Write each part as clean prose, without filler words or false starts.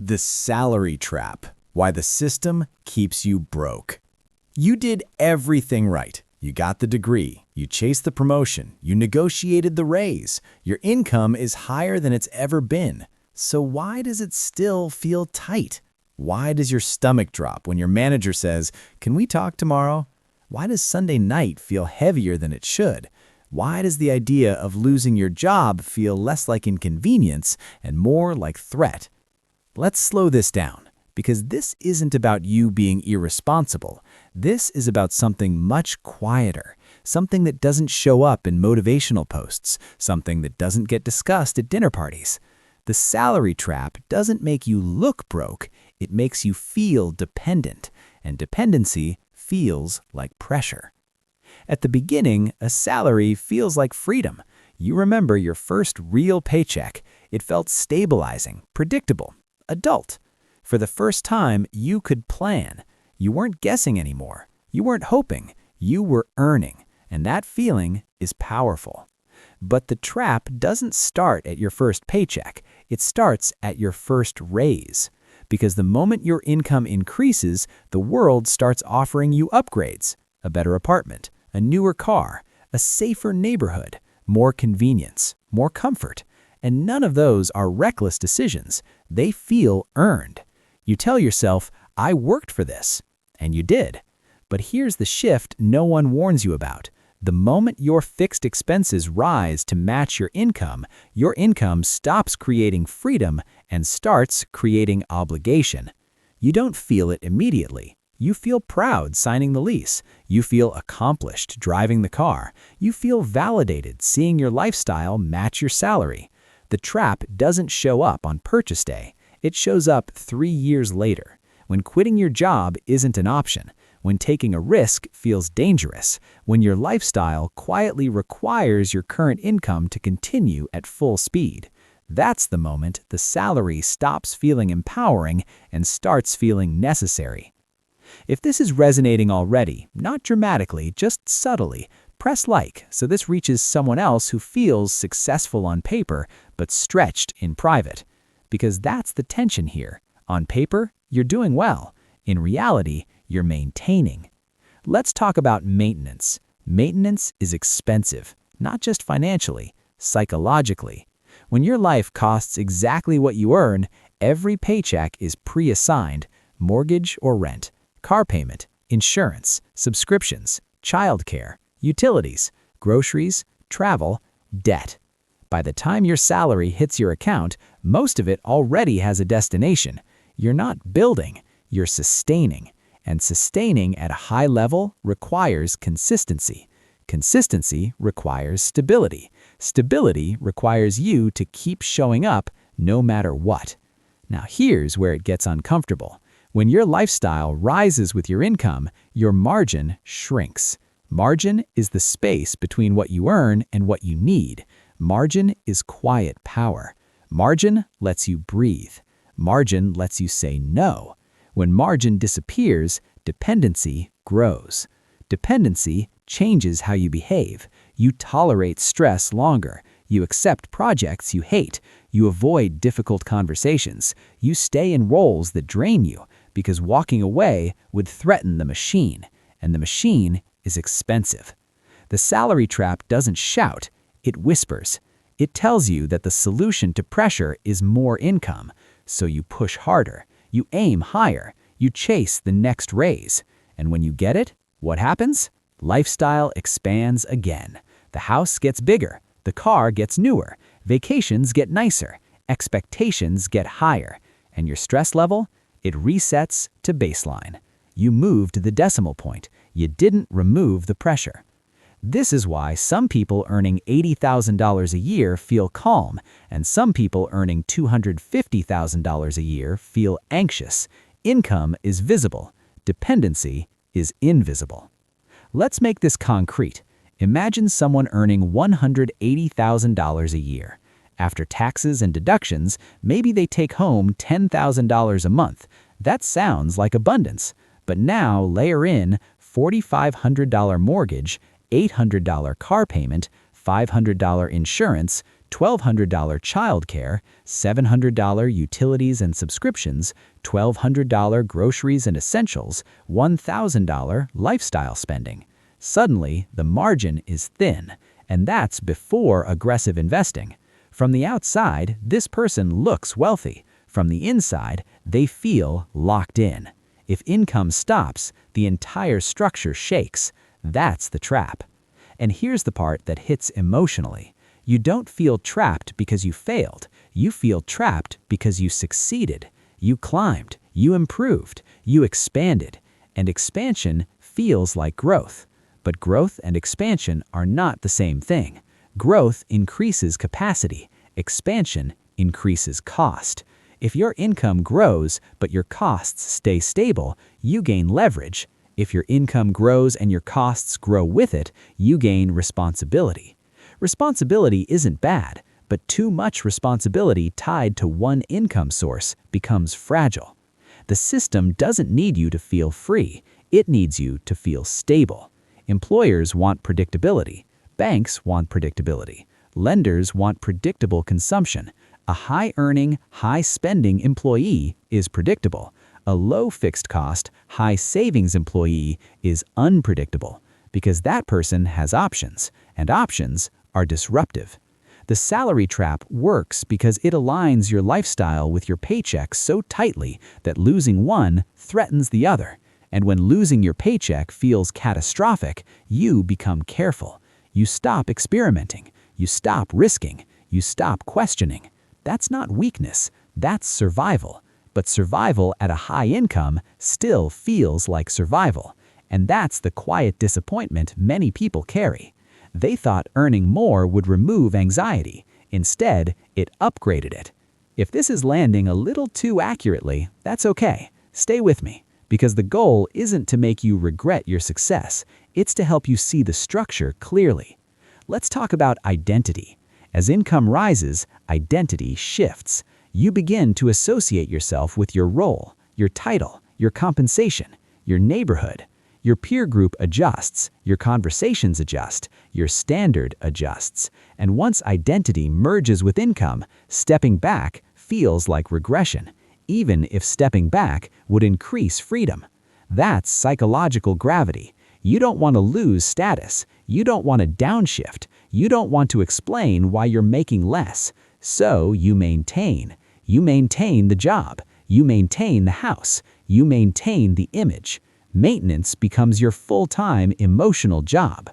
The salary trap. Why the system keeps you broke. You did everything right. You got the degree, you chased the promotion, you negotiated the raise. Your income is higher than it's ever been. So why does it still feel tight? Why does your stomach drop when your manager says, "Can we talk tomorrow?" Why does Sunday night feel heavier than it should? Why does the idea of losing your job feel less like inconvenience and more like threat? Let's slow this down, because this isn't about you being irresponsible. This is about something much quieter, something that doesn't show up in motivational posts, something that doesn't get discussed at dinner parties. The salary trap doesn't make you look broke, it makes you feel dependent, and dependency feels like pressure. At the beginning, a salary feels like freedom. You remember your first real paycheck. It felt stabilizing, predictable, adult. For the first time, you could plan. You weren't guessing anymore. You weren't hoping. You were earning. And that feeling is powerful. But the trap doesn't start at your first paycheck. It starts at your first raise. Because the moment your income increases, the world starts offering you upgrades. A better apartment, a newer car, a safer neighborhood, more convenience, more comfort. And none of those are reckless decisions. They feel earned. You tell yourself, "I worked for this." And you did. But here's the shift no one warns you about. The moment your fixed expenses rise to match your income stops creating freedom and starts creating obligation. You don't feel it immediately. You feel proud signing the lease. You feel accomplished driving the car. You feel validated seeing your lifestyle match your salary. The trap doesn't show up on purchase day. It shows up 3 years later, when quitting your job isn't an option, when taking a risk feels dangerous, when your lifestyle quietly requires your current income to continue at full speed. That's the moment the salary stops feeling empowering and starts feeling necessary. If this is resonating already, not dramatically, just subtly, press like so this reaches someone else who feels successful on paper but stretched in private. Because that's the tension here. On paper, you're doing well. In reality, you're maintaining. Let's talk about maintenance. Maintenance is expensive, not just financially, psychologically. When your life costs exactly what you earn, every paycheck is pre-assigned: mortgage or rent, car payment, insurance, subscriptions, childcare, utilities, groceries, travel, debt. By the time your salary hits your account, most of it already has a destination. You're not building, you're sustaining. And sustaining at a high level requires consistency. Consistency requires stability. Stability requires you to keep showing up no matter what. Now here's where it gets uncomfortable. When your lifestyle rises with your income, your margin shrinks. Margin is the space between what you earn and what you need. Margin is quiet power. Margin lets you breathe. Margin lets you say no. When margin disappears, dependency grows. Dependency changes how you behave. You tolerate stress longer. You accept projects you hate. You avoid difficult conversations. You stay in roles that drain you because walking away would threaten the machine. And the machine is expensive. The salary trap doesn't shout. It whispers. It tells you that the solution to pressure is more income. So you push harder. You aim higher. You chase the next raise. And when you get it, what happens? Lifestyle expands again. The house gets bigger. The car gets newer. Vacations get nicer. Expectations get higher. And your stress level? It resets to baseline. You moved the decimal point. You didn't remove the pressure. This is why some people earning $80,000 a year feel calm, and some people earning $250,000 a year feel anxious. Income is visible. Dependency is invisible. Let's make this concrete. Imagine someone earning $180,000 a year. After taxes and deductions, maybe they take home $10,000 a month. That sounds like abundance. But now layer in $4,500 mortgage, $800 car payment, $500 insurance, $1,200 childcare, $700 utilities and subscriptions, $1,200 groceries and essentials, $1,000 lifestyle spending. Suddenly, the margin is thin, and that's before aggressive investing. From the outside, this person looks wealthy. From the inside, they feel locked in. If income stops, the entire structure shakes. That's the trap. And here's the part that hits emotionally. You don't feel trapped because you failed. You feel trapped because you succeeded. You climbed. You improved. You expanded. And expansion feels like growth. But growth and expansion are not the same thing. Growth increases capacity. Expansion increases cost. If your income grows but your costs stay stable, you gain leverage. If your income grows and your costs grow with it, you gain responsibility. Responsibility isn't bad, but too much responsibility tied to one income source becomes fragile. The system doesn't need you to feel free. It needs you to feel stable. Employers want predictability. Banks want predictability. Lenders want predictable consumption. A high-earning, high-spending employee is predictable. A low-fixed cost, high-savings employee is unpredictable because that person has options, and options are disruptive. The salary trap works because it aligns your lifestyle with your paycheck so tightly that losing one threatens the other. And when losing your paycheck feels catastrophic, you become careful. You stop experimenting. You stop risking. You stop questioning. That's not weakness. That's survival. But survival at a high income still feels like survival. And that's the quiet disappointment many people carry. They thought earning more would remove anxiety. Instead, it upgraded it. If this is landing a little too accurately, that's okay. Stay with me. Because the goal isn't to make you regret your success. It's to help you see the structure clearly. Let's talk about identity. As income rises, identity shifts. You begin to associate yourself with your role, your title, your compensation, your neighborhood. Your peer group adjusts, your conversations adjust, your standard adjusts. And once identity merges with income, stepping back feels like regression, even if stepping back would increase freedom. That's psychological gravity. You don't want to lose status. You don't want to downshift. You don't want to explain why you're making less. So you maintain. You maintain the job. You maintain the house. You maintain the image. Maintenance becomes your full-time emotional job.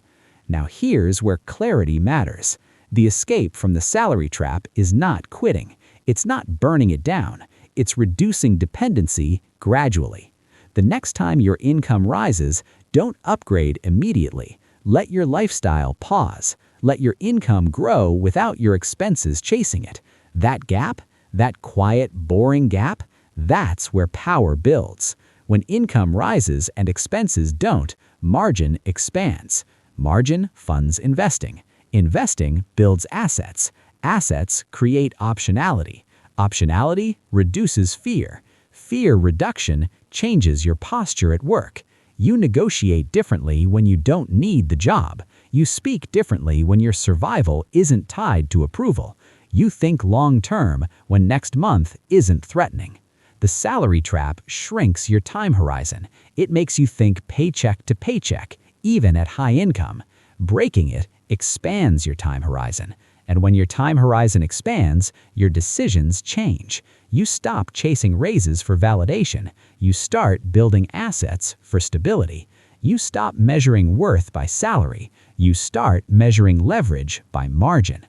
Now here's where clarity matters. The escape from the salary trap is not quitting. It's not burning it down. It's reducing dependency gradually. The next time your income rises, don't upgrade immediately. Let your lifestyle pause. Let your income grow without your expenses chasing it. That gap, that quiet, boring gap, that's where power builds. When income rises and expenses don't, margin expands. Margin funds investing. Investing builds assets. Assets create optionality. Optionality reduces fear. Fear reduction changes your posture at work. You negotiate differently when you don't need the job. You speak differently when your survival isn't tied to approval. You think long-term when next month isn't threatening. The salary trap shrinks your time horizon. It makes you think paycheck to paycheck, even at high income. Breaking it expands your time horizon. And when your time horizon expands, your decisions change. You stop chasing raises for validation. You start building assets for stability. You stop measuring worth by salary. You start measuring leverage by margin.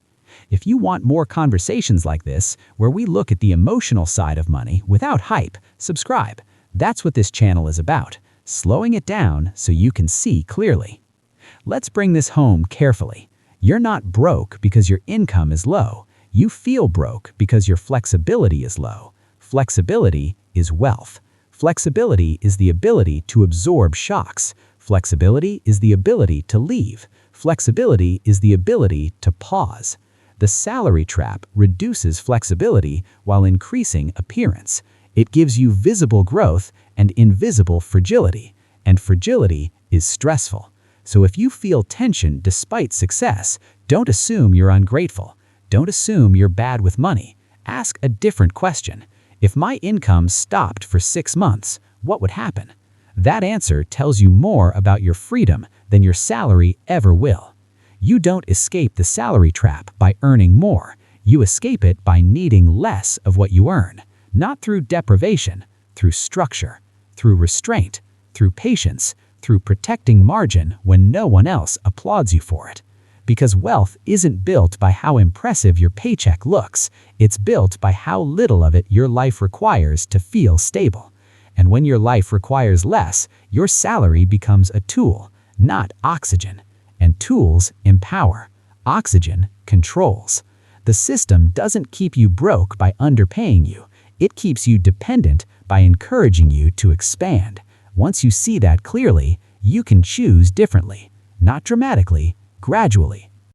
If you want more conversations like this, where we look at the emotional side of money without hype, subscribe. That's what this channel is about, slowing it down so you can see clearly. Let's bring this home carefully. You're not broke because your income is low. You feel broke because your flexibility is low. Flexibility is wealth. Flexibility is the ability to absorb shocks. Flexibility is the ability to leave. Flexibility is the ability to pause. The salary trap reduces flexibility while increasing appearance. It gives you visible growth and invisible fragility, and fragility is stressful. So if you feel tension despite success, don't assume you're ungrateful. Don't assume you're bad with money. Ask a different question. If my income stopped for 6 months, what would happen? That answer tells you more about your freedom than your salary ever will. You don't escape the salary trap by earning more. You escape it by needing less of what you earn, not through deprivation, through structure, through restraint, through patience, through protecting margin when no one else applauds you for it. Because wealth isn't built by how impressive your paycheck looks, it's built by how little of it your life requires to feel stable. And when your life requires less, your salary becomes a tool, not oxygen. And tools empower. Oxygen controls. The system doesn't keep you broke by underpaying you. It keeps you dependent by encouraging you to expand. Once you see that clearly, you can choose differently. Not dramatically, gradually.